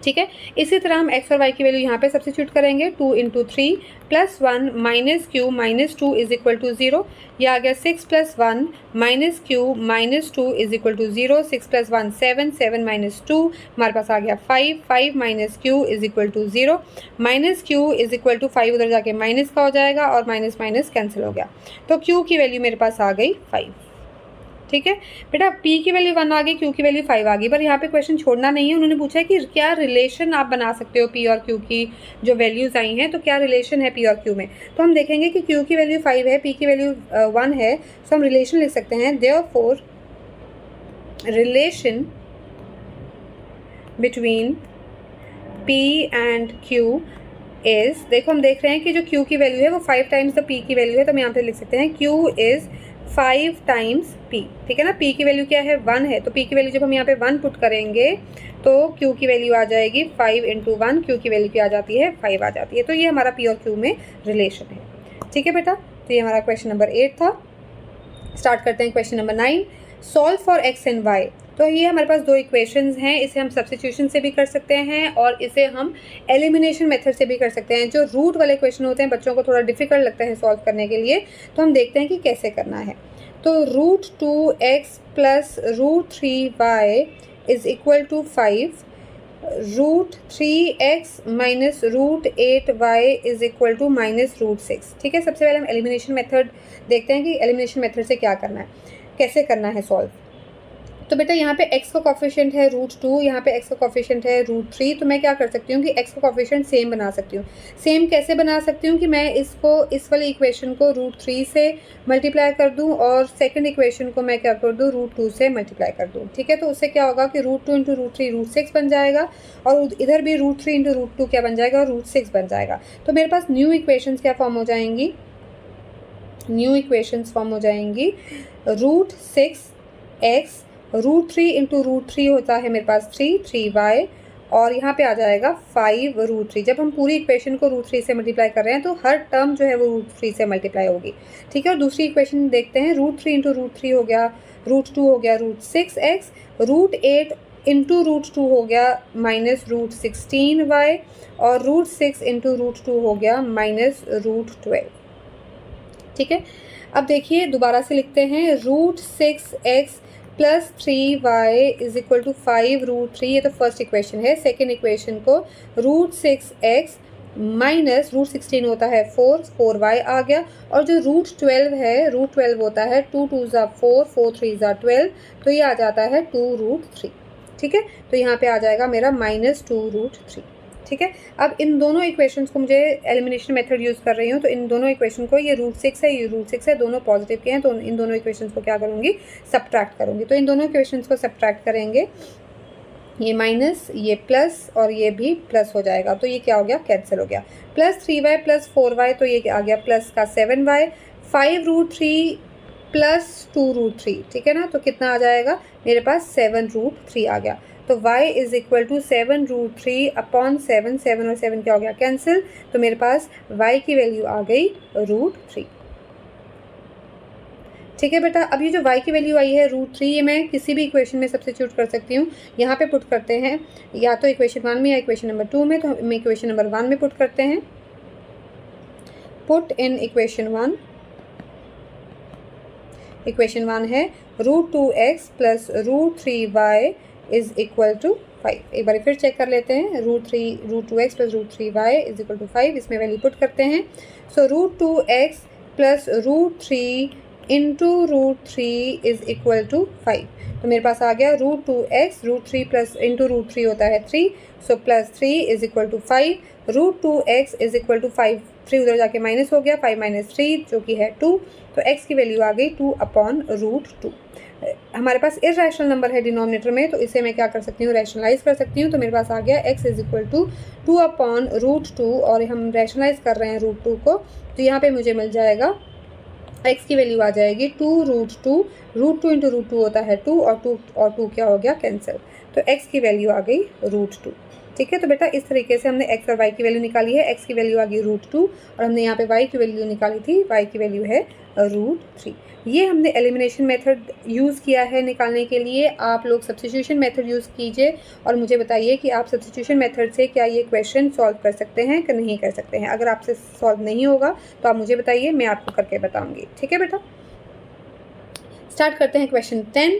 ठीक है, इसी तरह हम x और y की वैल्यू यहाँ पे सब्स्टिट्यूट करेंगे। 2 into 3 plus 1 minus q minus 2 is equal to 0, यह आ गया 6 plus 1 minus q minus 2 is equal to 0, 6 plus 1 7, 7 minus 2 हमारे पास आ गया 5, 5 minus q is equal to 0, minus q is equal to 5 उधर जाके माइनस का हो जाएगा और माइनस माइनस कैंसिल हो गया, तो क्यू की वैल्यू मेरे पास आ गई 5। ठीक है बेटा, p की वैल्यू 1 आ गई, q की वैल्यू 5 आ गई, पर यहाँ पे क्वेश्चन छोड़ना नहीं है। उन्होंने पूछा है कि क्या रिलेशन आप बना सकते हो p और q की जो वैल्यूज़ आई हैं, तो क्या रिलेशन है p और q में। तो हम देखेंगे कि q की वैल्यू 5 है, p की वैल्यू 1 है, तो हम रिलेशन लिख सकते हैं। Therefore relation between p and q is, देखो हम देख रहे हैं कि जो q की वैल्यू है वो 5 टाइम्स द p की वैल्यू है, तो हम यहाँ पे लिख सकते हैं q इज़ 5 टाइम्स p। ठीक है ना, p की वैल्यू क्या है, 1 है, तो p की वैल्यू जब हम यहाँ पे 1 पुट करेंगे तो q की वैल्यू आ जाएगी 5 इंटू 1, q की वैल्यू क्या आ जाती है, 5 आ जाती है। तो ये हमारा p और q में रिलेशन है। ठीक है बेटा, तो ये हमारा क्वेश्चन नंबर 8 था। स्टार्ट करते हैं question number 9, solve for x and y। तो ये हमारे पास दो इक्वेशंस हैं, इसे हम सब्स्टिट्यूशन से भी कर सकते हैं और इसे हम एलिमिनेशन मेथड से भी कर सकते हैं। जो रूट वाले क्वेश्चन होते हैं बच्चों को थोड़ा डिफिकल्ट लगता है सॉल्व करने के लिए, तो हम देखते हैं कि कैसे करना है। तो root 2x plus root 3y is equal to 5, root 3x minus root 8y is equal to minus root 6। ठीक है, सबसे पहले हम एलिमिनेशन मेथड देखते हैं कि एलिमिनेशन मेथड से क्या करना है, कैसे करना है सॉल्व। तो बेटा यहाँ पे x का कॉफिशिएंट है √2, यहाँ पे x का कॉफिशिएंट है √3, तो मैं क्या कर सकती हूँ कि x का कॉफिशिएंट सेम बना सकती हूँ। सेम कैसे बना सकती हूँ कि मैं इसको, इस वाली इक्वेशन को √3 से मल्टीप्लाई कर दूँ और सेकंड इक्वेशन को मैं क्या कर दूँ, √2 से मल्टीप्लाई कर दूँ। ठीक है, तो उससे क्या होगा कि √2 इंटू √3 √6 बन जाएगा और इधर भी √3 इंटू √2 क्या बन जाएगा, √6 बन जाएगा। तो मेरे पास न्यू इक्वेशंस क्या फॉर्म हो जाएंगी, न्यू इक्वेशंस फॉर्म हो जाएंगी √6x √3 इंटू √3 होता है मेरे पास 3y और यहाँ पे आ जाएगा 5 √3। जब हम पूरी इक्वेशन को √3 से मल्टीप्लाई कर रहे हैं तो हर टर्म जो है वो √3 से मल्टीप्लाई होगी। ठीक है, और दूसरी इक्वेशन देखते हैं, √3 इंटू √3 हो गया √2 हो गया √6x, √8 इंटू √2 हो गया -√16y और √6 इंटू √2 हो गया -√12। ठीक है, अब देखिए दोबारा से लिखते हैं, √6x plus 3y is equal to 5 √3, ये तो फर्स्ट इक्वेशन है। सेकेंड इक्वेशन को √6x माइनस √16 होता है 4y आ गया और जो √12 है, √12 होता है 2 2 ज़ा 4 4 3 ज़ा 12, तो ये आ जाता है 2√3। ठीक है, तो यहाँ पे आ जाएगा मेरा -2√3। ठीक है, अब इन दोनों इक्वेशंस को मुझे एलिमिनेशन मेथड यूज़ कर रही हूँ, तो इन दोनों इक्वेशन को, ये √6 है ये √6 है, दोनों पॉजिटिव के हैं, तो इन दोनों इक्वेशंस को क्या करूँगी, सब्ट्रैक्ट करूँगी। तो इन दोनों इक्वेशंस को सब्ट्रैक्ट करेंगे, ये माइनस ये प्लस और ये भी प्लस हो जाएगा, तो ये क्या हो गया, कैंसिल हो गया। प्लस 3y प्लस 4y, तो ये आ गया प्लस का 7y, 5√3 प्लस 2√3। ठीक है ना, तो कितना आ जाएगा मेरे पास 7√3 आ गया। तो y is equal to 7√3 upon 7, 7 और 7 क्या हो गया, कैंसिल, तो मेरे पास y की वैल्यू आ गई √3। ठीक है बेटा, अब ये जो y की वैल्यू आई है √3, ये मैं किसी भी इक्वेशन में सब्स्टिट्यूट कर सकती हूँ। यहाँ पे पुट करते हैं, या तो इक्वेशन 1 में या इक्वेशन नंबर 2 में, तो हम इक्वेशन नंबर 1 में पुट करते हैं। पुट इन इक्वेशन 1, इक्वेशन 1 है √2x plus √3y is equal to 5। एक बार फिर चेक कर लेते हैं, √2x plus √3y is equal to 5, इसमें वैल्यू पुट करते हैं। So √2x plus √3 into √3 is equal to 5, तो मेरे पास आ गया √2x, √3 प्लस इंटू √3 होता है 3, so plus 3 is equal to 5, √2x is equal to 5, 3 उधर जाके माइनस हो गया, 5 माइनस 3 जो कि है 2, तो x की वैल्यू आ गई 2 अपॉन √2। हमारे पास इररेशनल नंबर है डिनोमिनेटर में, तो इसे मैं क्या कर सकती हूँ, रैशनलाइज कर सकती हूँ। तो मेरे पास आ गया x is equal to 2 upon √2 और हम रैशनलाइज कर रहे हैं √2 को, तो यहाँ पे मुझे मिल जाएगा x की वैल्यू आ जाएगी 2√2, √2 इंटू √2 होता है 2 और 2 क्या हो गया, कैंसिल, तो x की वैल्यू आ गई √2। ठीक है, तो बेटा इस तरीके से हमने x और y की वैल्यू निकाली है। x की वैल्यू आ गई √2 और हमने यहाँ पे y की वैल्यू निकाली थी, y की वैल्यू है √3। ये हमने एलिमिनेशन मेथड यूज़ किया है निकालने के लिए। आप लोग सब्स्टिट्यूशन मेथड यूज़ कीजिए और मुझे बताइए कि आप सब्स्टिट्यूशन मेथड से क्या ये क्वेश्चन सॉल्व कर सकते हैं कि नहीं कर सकते हैं। अगर आपसे सॉल्व नहीं होगा तो आप मुझे बताइए, मैं आपको करके बताऊँगी। ठीक है बेटा, स्टार्ट करते हैं question 10।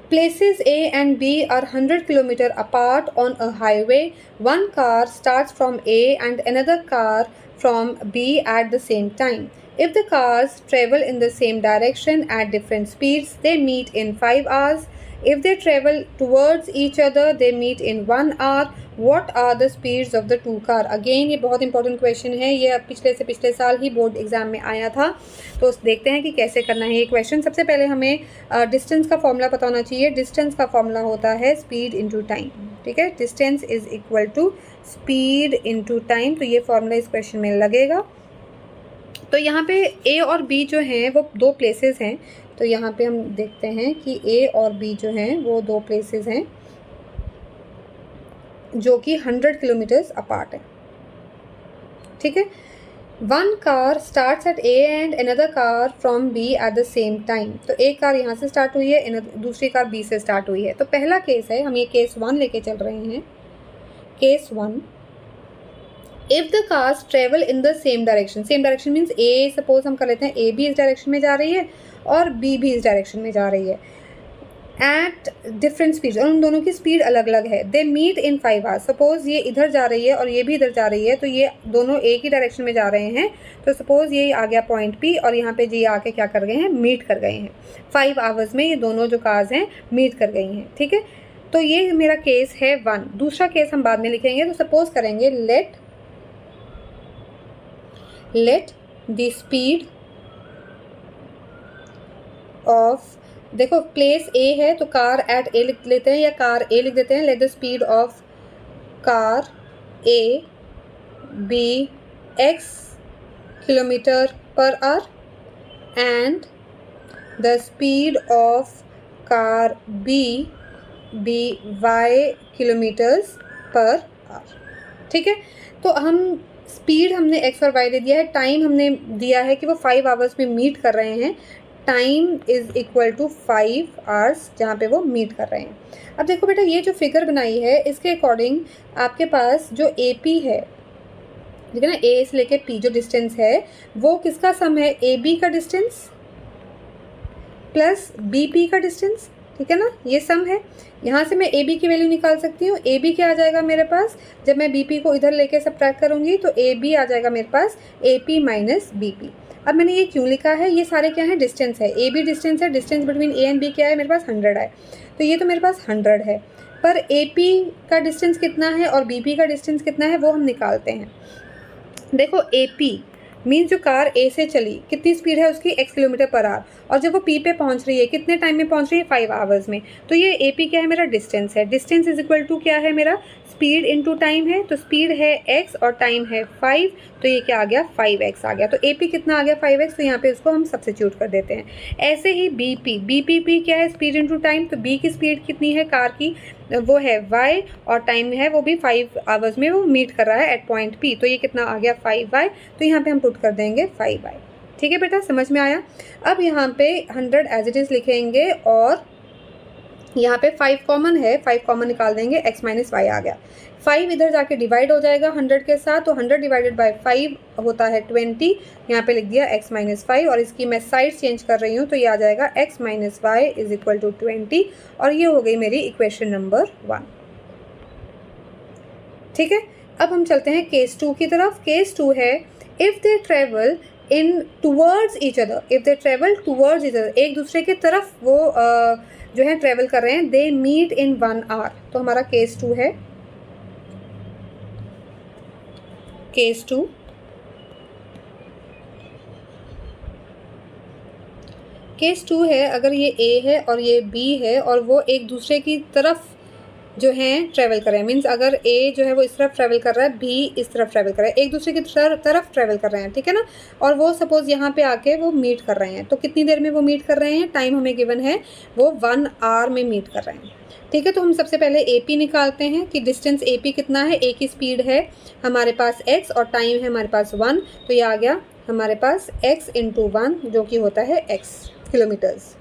Places A and B are 100 km apart on a highway. One car starts from A and another car from B at the same time. If the cars travel in the same direction at different speeds, they meet in 5 hours. If they travel towards each other, they meet in 1 hour. What are the speeds of the two car? Again ये बहुत important question है, ये पिछले साल ही board exam में आया था। तो देखते हैं कि कैसे करना है ये क्वेश्चन। सबसे पहले हमें डिस्टेंस का फॉर्मूला पता होना चाहिए। डिस्टेंस का फॉर्मूला होता है स्पीड इंटू टाइम। ठीक है, distance is equal to speed into time, तो ये फॉर्मूला इस क्वेश्चन में लगेगा। तो यहाँ पे ए और बी जो हैं वो दो प्लेसेस हैं, तो यहाँ पे हम देखते हैं कि ए और बी जो हैं वो दो प्लेसेस हैं जो कि 100 किलोमीटर्स अपार्ट है। ठीक है, one car starts at A and another car from B at the same time. तो एक कार यहाँ से स्टार्ट हुई है, दूसरी कार बी से स्टार्ट हुई है। तो पहला केस है, हम ये केस 1 लेके चल रहे हैं। Case 1, if the cars travel in the same direction, same direction means A, suppose हम कर लेते हैं ए भी इस डायरेक्शन में जा रही है और बी भी इस डायरेक्शन में जा रही है। एट डिफरेंट स्पीड, और उन दोनों की स्पीड अलग अलग है। They meet in 5 hours. Suppose ये इधर जा रही है और ये भी इधर जा रही है, तो ये दोनों एक ही डायरेक्शन में जा रहे हैं। तो सपोज ये आ गया पॉइंट पी और यहाँ पे जी आके क्या कर गए हैं, मीट कर गए हैं। 5 आवर्स में ये दोनों जो कार्स हैं मीट कर गई हैं, ठीक है। तो ये मेरा केस है 1। दूसरा केस हम बाद में लिखेंगे। तो सपोज करेंगे लेट द स्पीड ऑफ, देखो प्लेस ए है तो कार एट ए लिख लेते हैं या कार ए लिख देते हैं। Let the speed of car A B x kilometer per hour and the speed of car B y kilometers per hour, ठीक है। तो हम स्पीड हमने x और y दे दिया है, टाइम हमने दिया है कि वो 5 आवर्स में मीट कर रहे हैं। Time is equal to 5 hours जहाँ पे वो मीट कर रहे हैं। अब देखो बेटा, ये जो फिगर बनाई है इसके अकॉर्डिंग आपके पास जो ए पी है, ठीक है ना, ए से लेके पी जो डिस्टेंस है वो किसका सम है, ए बी का डिस्टेंस प्लस बी पी का डिस्टेंस, ठीक है ना, ये सम है। यहाँ से मैं ए बी की वैल्यू निकाल सकती हूँ। ए बी क्या आ जाएगा मेरे पास, जब मैं बी पी को इधर लेके सब्ट्रैक्ट करूँगी तो ए बी आ जाएगा मेरे पास A P minus B P. अब मैंने ये क्यों लिखा है, ये सारे क्या है, डिस्टेंस है। ए बी डिस्टेंस है, distance between A and B क्या है, मेरे पास 100 है। तो ये तो मेरे पास 100 है, पर ए पी का डिस्टेंस कितना है और बी पी का डिस्टेंस कितना है वो हम निकालते हैं। देखो ए पी मीन्स जो कार ए से चली कितनी स्पीड है उसकी, x किलोमीटर पर आवर, और जब वो पी पे पहुंच रही है कितने टाइम में पहुंच रही है, 5 आवर्स में। तो ये ए पी क्या है, मेरा डिस्टेंस है। डिस्टेंस इज इक्वल टू क्या है, मेरा स्पीड इनटू टाइम है। तो स्पीड है x और टाइम है 5, तो ये क्या आ गया, 5x आ गया। तो ए पी कितना आ गया, 5x। तो यहाँ पे इसको हम सब्स्टिट्यूट कर देते हैं। ऐसे ही बी पी क्या है, स्पीड इनटू टाइम। तो बी की स्पीड कितनी है कार की, वो है y, और टाइम है वो भी 5 आवर्स में वो मीट कर रहा है एट पॉइंट P। तो ये कितना आ गया, 5y। तो यहाँ पे हम पुट कर देंगे 5y, ठीक है बेटा, समझ में आया। अब यहाँ पे 100 एज इट इज़ लिखेंगे और यहाँ पे 5 कॉमन है, 5 कॉमन निकाल देंगे, x माइनस वाई आ गया। 5 इधर जाके डिवाइड हो जाएगा 100 के साथ, तो 100 डिवाइडेड बाय 5 होता है 20। यहाँ पे लिख दिया x माइनस 5, और इसकी मैं साइड चेंज कर रही हूँ तो ये आ जाएगा x minus y is equal to 20, और ये हो गई मेरी इक्वेशन नंबर 1, ठीक है। अब हम चलते हैं केस 2 की तरफ। केस 2 है if they travel in towards each other, if they travel towards each other, एक दूसरे की तरफ वो जो है ट्रेवल कर रहे हैं। दे मीट इन 1 आवर, तो हमारा केस 2 है। केस 2 है, अगर ये ए है और ये बी है और वो एक दूसरे की तरफ जो है ट्रैवल कर रहे हैं, मीन्स अगर ए जो है वो इस तरफ ट्रैवल कर रहा है, बी इस तरफ ट्रैवल कर रहा है, एक दूसरे की तरफ ट्रैवल कर रहे हैं, ठीक है ना। और वो सपोज यहाँ पे आके वो मीट कर रहे हैं, तो कितनी देर में वो मीट कर रहे हैं, टाइम हमें गिवन है वो 1 आवर में मीट कर रहे हैं, ठीक है। तो हम सबसे पहले ए पी निकालते हैं कि डिस्टेंस ए पी कितना है। ए की स्पीड है हमारे पास x और टाइम है हमारे पास 1, तो ये आ गया हमारे पास x इंटू 1 जो कि होता है x किलोमीटर्स,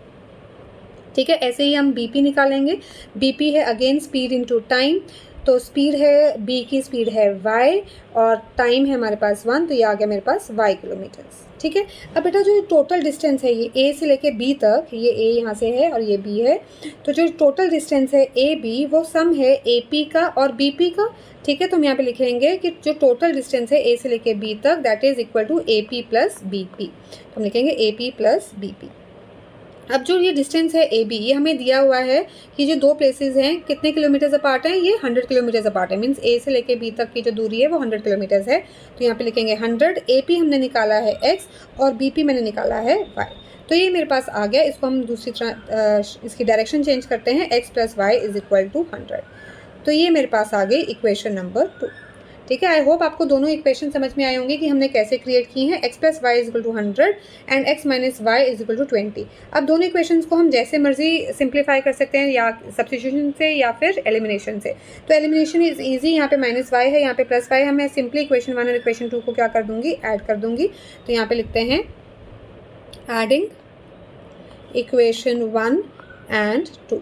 ठीक है। ऐसे ही हम बी पी निकालेंगे। बी पी है अगेन स्पीड इनटू टाइम, तो स्पीड है बी की स्पीड है y और टाइम है हमारे पास 1, तो ये आ गया मेरे पास y किलोमीटर्स, ठीक है। अब बेटा जो टोटल डिस्टेंस है ये a से लेके b तक, ये a यहाँ से है और ये b है, तो जो टोटल डिस्टेंस है a b वो सम है a p का और b p का, ठीक है। तो हम यहाँ पे लिखेंगे कि जो टोटल डिस्टेंस है a से लेके b तक that is equal to a p plus b p, तो हम लिखेंगे a p plus b p। अब जो ये डिस्टेंस है ए बी, ये हमें दिया हुआ है कि जो दो प्लेसेस हैं कितने किलोमीटर्स अपार्ट हैं, ये 100 किलोमीटर्स अपार्ट है, मीन्स ए से लेके बी तक की जो दूरी है वो 100 किलोमीटर्स है। तो यहाँ पे लिखेंगे 100, ए पी हमने निकाला है x और बी पी मैंने निकाला है y, तो ये मेरे पास आ गया। इसको हम दूसरी तरह इसकी डायरेक्शन चेंज करते हैं, x plus y is equal to 100, तो ये मेरे पास आ गई इक्वेशन नंबर 2, ठीक है। आई होप आपको दोनों इक्वेशन समझ में आए होंगे कि हमने कैसे क्रिएट की हैं। x plus y is equal to 100 and x minus y is equal to 20। अब दोनों इक्वेशंस को हम जैसे मर्जी सिंप्लीफाई कर सकते हैं, या सब्स्टिट्यूशन से या फिर एलिमिनेशन से। तो एलिमिनेशन इज ईजी, यहाँ पे माइनस वाई है, यहाँ पे प्लस वाई है। मैं सिंपली इक्वेशन 1 और इक्वेशन 2 को क्या कर दूँगी, ऐड कर दूँगी। तो यहाँ पे लिखते हैं एडिंग इक्वेशन 1 एंड 2,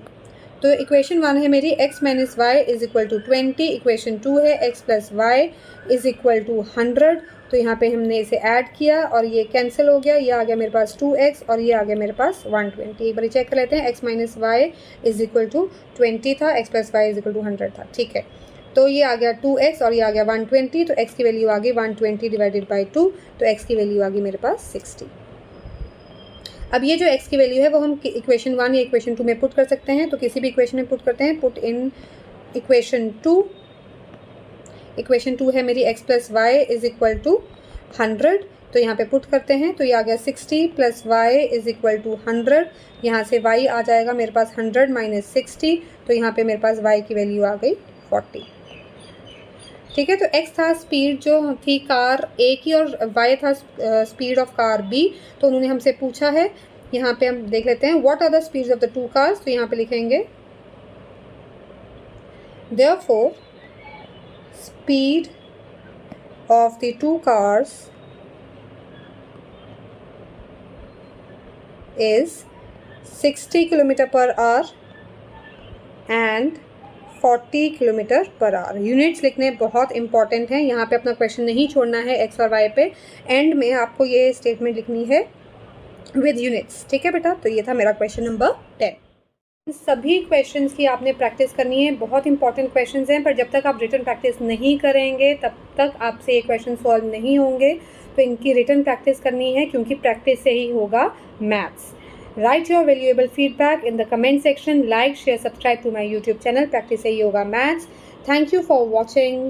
तो इक्वेशन 1 है मेरी x minus y is equal to 20, equation 2 है x plus y is equal to 100। तो यहाँ पे हमने इसे ऐड किया और ये कैंसिल हो गया, ये आ गया मेरे पास 2x और ये आ गया मेरे पास 120। एक बार चेक कर लेते हैं, x minus y is equal to 20 था, x plus y is equal to 100 था, ठीक है। तो ये आ गया 2x और ये आ गया 120, तो x की वैल्यू आ गई 120 डिवाइडेड बाई 2, तो x की वैल्यू आ गई मेरे पास 60। अब ये जो x की वैल्यू है वो हम इक्वेशन 1 या इक्वेशन 2 में पुट कर सकते हैं, तो किसी भी इक्वेशन में पुट करते हैं। पुट इन इक्वेशन 2, इक्वेशन 2 है मेरी x plus y is equal to 100, तो यहाँ पे पुट करते हैं, तो ये आ गया 60 plus y is equal to 100, यहाँ से y आ जाएगा मेरे पास 100 माइनस 60, तो यहाँ पे मेरे पास y की वैल्यू आ गई 40, ठीक है। तो x था स्पीड जो थी कार A की और y था स्पीड ऑफ कार B, तो उन्होंने हमसे पूछा है, यहाँ पे हम देख लेते हैं what are the speeds of the two cars, तो यहाँ पे लिखेंगे therefore speed of the two cars is 60 kilometer per hour and 40 kilometer per hour. Units लिखने बहुत इंपॉर्टेंट हैं, यहाँ पे अपना क्वेश्चन नहीं छोड़ना है एक्स और वाई पे, एंड में आपको ये स्टेटमेंट लिखनी है विद यूनिट्स, ठीक है बेटा। तो ये था मेरा क्वेश्चन नंबर 10। सभी क्वेश्चंस की आपने प्रैक्टिस करनी है, बहुत इंपॉर्टेंट क्वेश्चंस हैं, पर जब तक आप रिटन प्रैक्टिस नहीं करेंगे तब तक आपसे ये क्वेश्चन सॉल्व नहीं होंगे। तो इनकी रिटन प्रैक्टिस करनी है, क्योंकि प्रैक्टिस से ही होगा maths. Write your valuable feedback in the comment section. Like, share, subscribe to my YouTube channel. Practice से ही होगा maths. Thank you for watching.